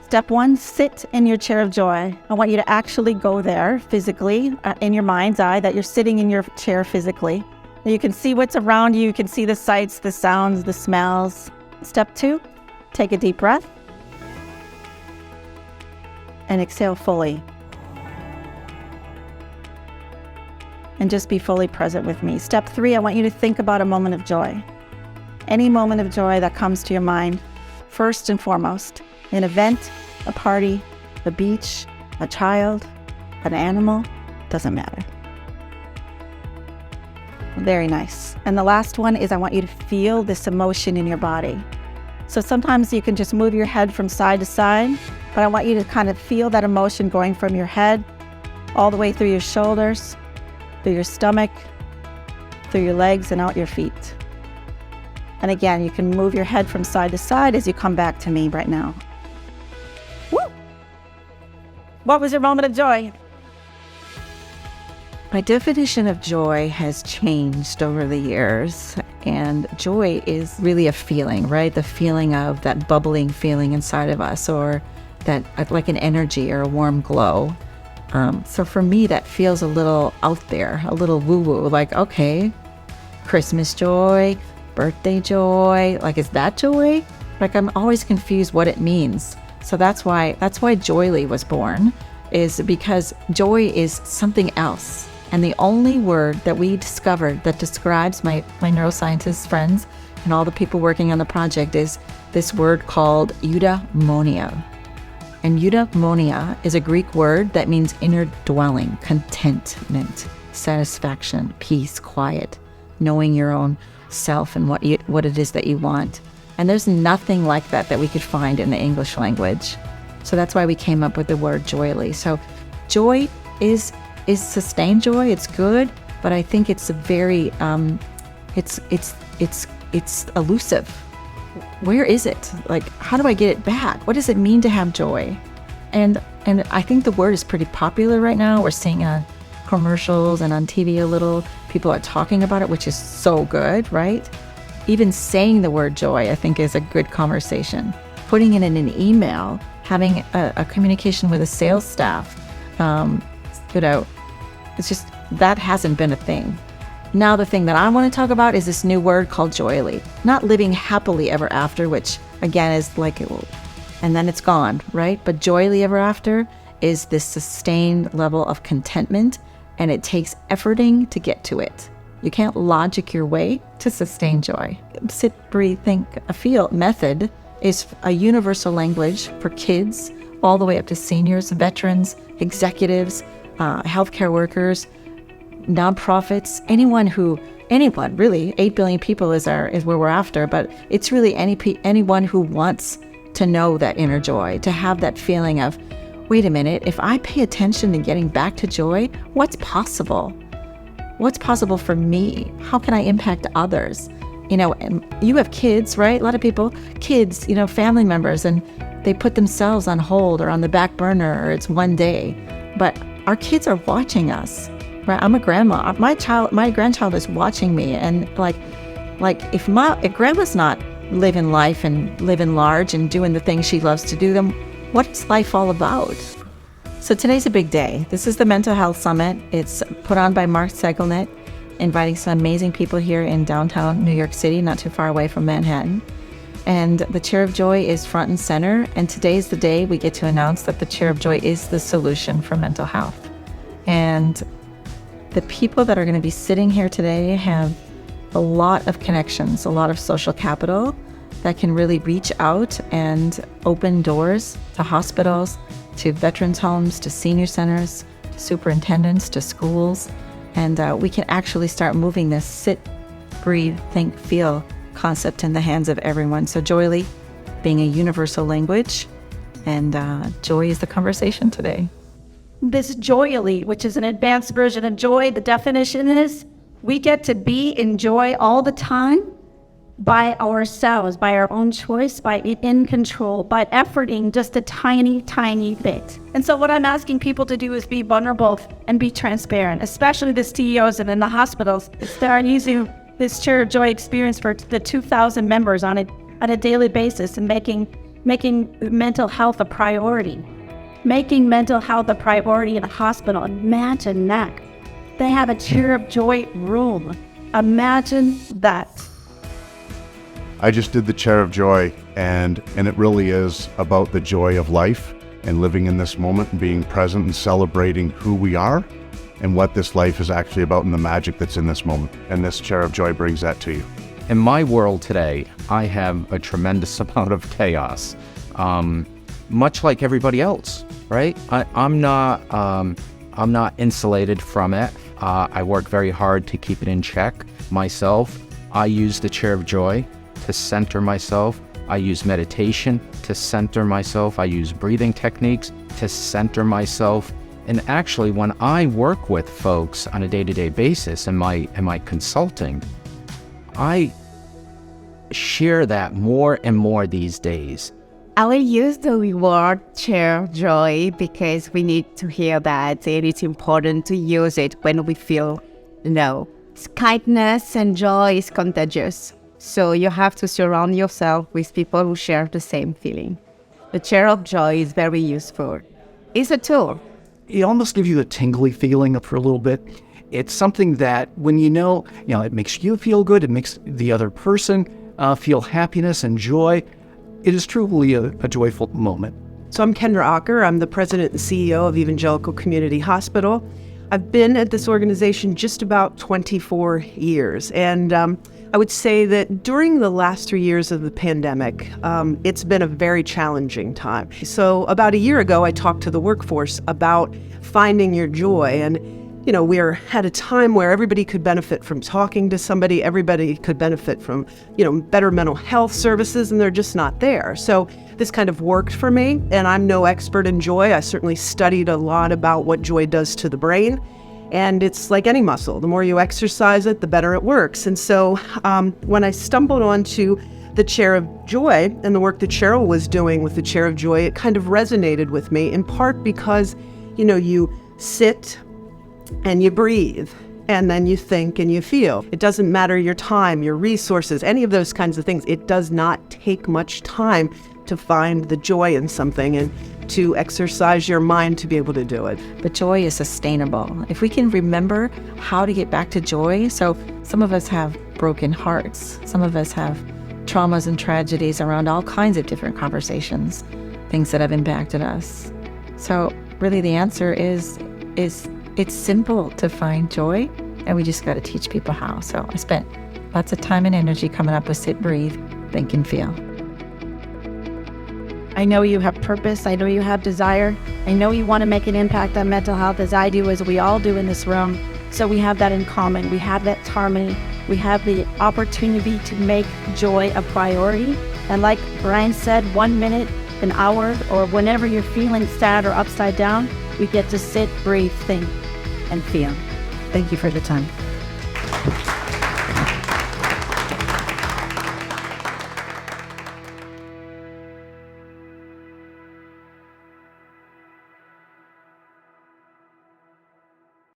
Step 1, sit in your chair of joy. I want you to actually go there physically, in your mind's eye, that you're sitting in your chair physically. You can see what's around you. You can see the sights, the sounds, the smells. Step 2, take a deep breath and exhale fully. And just be fully present with me. Step 3, I want you to think about a moment of joy. Any moment of joy that comes to your mind, first and foremost. An event, a party, a beach, a child, an animal, doesn't matter. Very nice. And the last one is I want you to feel this emotion in your body. So sometimes you can just move your head from side to side, but I want you to kind of feel that emotion going from your head all the way through your shoulders, through your stomach, through your legs, and out your feet. And again, you can move your head from side to side as you come back to me right now. Woo! What was your moment of joy? My definition of joy has changed over the years, and joy is really a feeling, right? The feeling of that bubbling feeling inside of us, or that like an energy or a warm glow. So for me, that feels a little out there, a little woo-woo, like, okay, Christmas joy, birthday joy, like, is that joy? Like, I'm always confused what it means. So that's why Joyly was born, is because joy is something else. And the only word that we discovered that describes my neuroscientist friends and all the people working on the project is this word called eudaimonia. And eudaimonia is a Greek word that means inner dwelling, contentment, satisfaction, peace, quiet, knowing your own self and what it is that you want. And there's nothing like that we could find in the English language. So that's why we came up with the word joyly. So joy is sustained joy. It's good, but I think it's a very it's elusive. Where is it? Like, how do I get it back? What does it mean to have joy? And I think the word is pretty popular right now. We're seeing on commercials and on TV a little. People are talking about it, which is so good, right? Even saying the word joy, I think, is a good conversation. Putting it in an email, having a communication with a sales staff, it's just, that hasn't been a thing. Now the thing that I want to talk about is this new word called joyly. Not living happily ever after, which again is like, and then it's gone, right? But joyly ever after is this sustained level of contentment, and it takes efforting to get to it. You can't logic your way to sustain joy. Sit, breathe, think, feel method is a universal language for kids all the way up to seniors, veterans, executives, healthcare workers, nonprofits, anyone really, 8 billion people is where we're after, but it's really anyone who wants to know that inner joy, to have that feeling of, wait a minute, if I pay attention to getting back to joy, what's possible? What's possible for me? How can I impact others? You have kids, right? A lot of people, kids, family members, and they put themselves on hold or on the back burner, or it's one day. But our kids are watching us, right? I'm a grandma. My grandchild is watching me, and like if grandma's not living life and living large and doing the things she loves to do, then what's life all about? So today's a big day. This is the Mental Health Summit. It's put on by Mark Segelnet, inviting some amazing people here in downtown New York City, not too far away from Manhattan. And the Chair of Joy is front and center. And today's the day we get to announce that the Chair of Joy is the solution for mental health. And the people that are going to be sitting here today have a lot of connections, a lot of social capital that can really reach out and open doors to hospitals, to veterans homes, to senior centers, to superintendents, to schools. And we can actually start moving this sit, breathe, think, feel concept in the hands of everyone. So joyly being a universal language, and joy is the conversation today. This joyly, which is an advanced version of joy, the definition is we get to be in joy all the time by ourselves, by our own choice, by in control, by efforting just a tiny, tiny bit. And so what I'm asking people to do is be vulnerable and be transparent, especially the CEOs and in the hospitals. Start using this Chair of Joy experience for the 2,000 members on a daily basis, and making making mental health a priority. Making mental health a priority in a hospital. Imagine that. They have a chair of joy room. Imagine that. I just did the chair of joy, and it really is about the joy of life and living in this moment and being present and celebrating who we are and what this life is actually about and the magic that's in this moment. And this chair of joy brings that to you. In my world today, I have a tremendous amount of chaos, much like everybody else, right? I'm not insulated from it. I work very hard to keep it in check myself. I use the chair of joy to center myself. I use meditation to center myself. I use breathing techniques to center myself. And actually, when I work with folks on a day-to-day basis in my consulting, I share that more and more these days. I will use the reward chair of joy because we need to hear that, and it's important to use it when we feel low. Kindness and joy is contagious, so you have to surround yourself with people who share the same feeling. The chair of joy is very useful. It's a tool. It almost gives you a tingly feeling for a little bit. It's something that when you know, it makes you feel good, it makes the other person feel happiness and joy. It is truly a joyful moment. So I'm Kendra Acker. I'm the president and CEO of Evangelical Community Hospital. I've been at this organization just about 24 years. And I would say that during the last 3 years of the pandemic, it's been a very challenging time. So about a year ago, I talked to the workforce about finding your joy. And we're at a time where everybody could benefit from talking to somebody, everybody could benefit from, better mental health services, and they're just not there. So this kind of worked for me, and I'm no expert in joy. I certainly studied a lot about what joy does to the brain, and it's like any muscle. The more you exercise it, the better it works. And so when I stumbled onto the chair of joy and the work that Cheryl was doing with the chair of joy, it kind of resonated with me, in part because, you sit and you breathe, and then you think and you feel. It doesn't matter your time, your resources, any of those kinds of things. It does not take much time to find the joy in something and to exercise your mind to be able to do it. But joy is sustainable. If we can remember how to get back to joy, so some of us have broken hearts, some of us have traumas and tragedies around all kinds of different conversations, things that have impacted us. So really the answer is it's simple to find joy, and we just got to teach people how. So I spent lots of time and energy coming up with sit, breathe, think, and feel. I know you have purpose. I know you have desire. I know you want to make an impact on mental health, as I do, as we all do in this room. So we have that in common. We have that harmony. We have the opportunity to make joy a priority. And like Brian said, 1 minute, an hour, or whenever you're feeling sad or upside down, we get to sit, breathe, think, and feel. Thank you for the time.